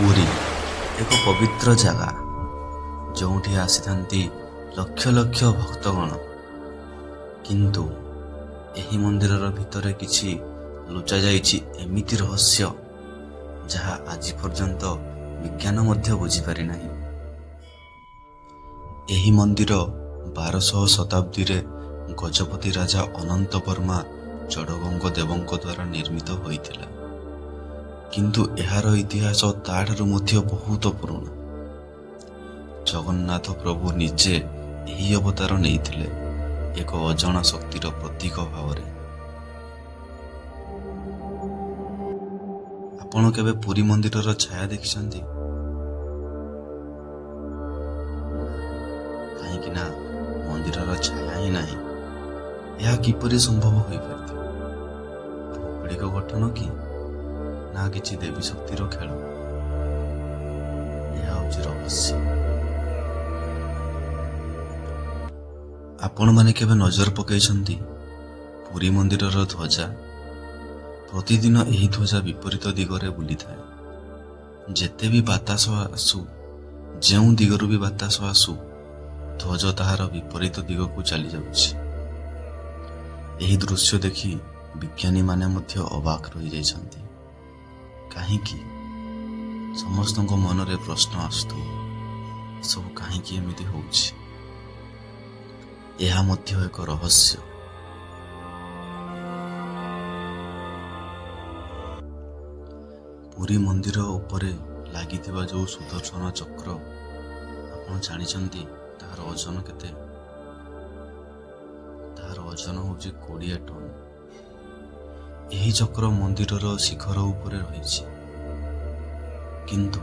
ପୁରୀ ଏକ ପବିତ୍ର ଜାଗା, ଯେଉଁଠି ଆସିଥାନ୍ତି ଲକ୍ଷ ଲକ୍ଷ ଭକ୍ତଗଣ। କିନ୍ତୁ ଏହି ମନ୍ଦିରର ଭିତରେ କିଛି ଲୁଚାଯାଇଛି ଏମିତି ରହସ୍ୟ, ଯାହା ଆଜି ପର୍ଯ୍ୟନ୍ତ ବିଜ୍ଞାନ ମଧ୍ୟ ବୁଝିପାରି ନାହିଁ। ଏହି ମନ୍ଦିର 1200 ଶତାବ୍ଦୀରେ ଗଜପତି ରାଜା ଅନନ୍ତ ବର୍ମା ଚଡ଼ଗଙ୍ଗ ଦେବଙ୍କ ଦ୍ୱାରା ନିର୍ମିତ ହୋଇଥିଲା। କିନ୍ତୁ ଏହାର ଇତିହାସ ତାଠାରୁ ମଧ୍ୟ ବହୁତ ପୁରୁଣା। ଜଗନ୍ନାଥ ପ୍ରଭୁ ନିଜେ ଏହି ଅବତାର ନେଇଥିଲେ, ଏକ ଅଜଣା ଶକ୍ତିର ପ୍ରତୀକ ଭାବରେ। ଆପଣ କେବେ ପୁରୀ ମନ୍ଦିରର ଛାୟା ଦେଖିଛନ୍ତି? କାହିଁକି ନା ମନ୍ଦିରର ଛାୟା ହିଁ ନାହିଁ। ଏହା କିପରି ସମ୍ଭବ ହୋଇପାରିଥିବ? ଭୌଗୋଳିକ ଗଠନ କି ନା କିଛି ଦେବୀ ଶକ୍ତିର ଖେଳ? ଏହା ହେଉଛି ରହସ୍ୟ। ଆପଣମାନେ କେବେ ନଜର ପକାଇଛନ୍ତି ପୁରୀ ମନ୍ଦିରର ଧ୍ୱଜା? ପ୍ରତିଦିନ ଏହି ଧ୍ୱଜା ବିପରୀତ ଦିଗରେ ବୁଲିଥାଏ। ଯେତେ ବି ବାତାସ ଆସୁ, ଯେଉଁ ଦିଗରୁ ବି ବାତାସ ଆସୁ, ଧ୍ୱଜ ତାହାର ବିପରୀତ ଦିଗକୁ ଚାଲି ଯାଉଛି। ଏହି ଦୃଶ୍ୟ ଦେଖି ବିଜ୍ଞାନୀମାନେ ମଧ୍ୟ ଅବାକ ରହିଯାଇଛନ୍ତି। କାହିଁକି? ସମସ୍ତଙ୍କ ମନରେ ପ୍ରଶ୍ନ ଆସୁଥିବ, ସବୁ କାହିଁକି ଏମିତି ହେଉଛି? ଏହା ମଧ୍ୟ ଏକ ରହସ୍ୟ। ପୁରୀ ମନ୍ଦିର ଉପରେ ଲାଗିଥିବା ଯେଉଁ ସୁଦର୍ଶନ ଚକ୍ର, ଆପଣ ଜାଣିଛନ୍ତି ତାହାର ଓଜନ କେତେ? ତାହାର ଓଜନ ହେଉଛି 20 ଟନ୍। ଏହି ଚକ୍ର ମନ୍ଦିରର ଶିଖର ଉପରେ ରହିଛି। କିନ୍ତୁ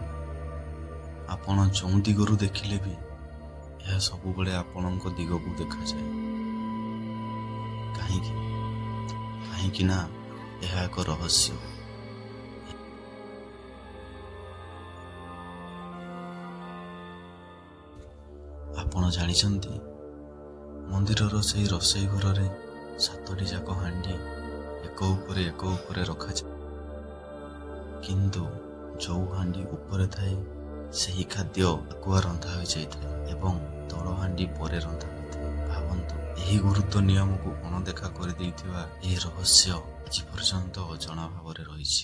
ଆପଣ ଯେଉଁ ଦିଗରୁ ଦେଖିଲେ ବି ଏହା ସବୁବେଳେ ଆପଣଙ୍କ ଦିଗକୁ ଦେଖାଯାଏ। କାହିଁକି? କାହିଁକି ନା ଏହା ଏକ ରହସ୍ୟ। ଆପଣ ଜାଣିଛନ୍ତି ମନ୍ଦିରର ସେହି ରୋଷେଇ ଘରରେ 7ଟି ଯାକ ହାଣ୍ଡି ଏକ ଉପରେ ରଖାଯାଏ। କିନ୍ତୁ ଯେଉଁ ହାଣ୍ଡି ଉପରେ ଥାଏ, ସେହି ଖାଦ୍ୟ ଆଗୁଆ ରନ୍ଧା ହୋଇଯାଇଥାଏ ଏବଂ ତଳ ହାଣ୍ଡି ପରେ ରନ୍ଧା ହୋଇଥାଏ। ଭାବନ୍ତୁ, ଏହି ଗୁରୁତ୍ୱ ନିୟମକୁ ଅଣଦେଖା କରିଦେଇଥିବା ଏହି ରହସ୍ୟ ଆଜି ପର୍ଯ୍ୟନ୍ତ ଅଜଣା ଭାବରେ ରହିଛି।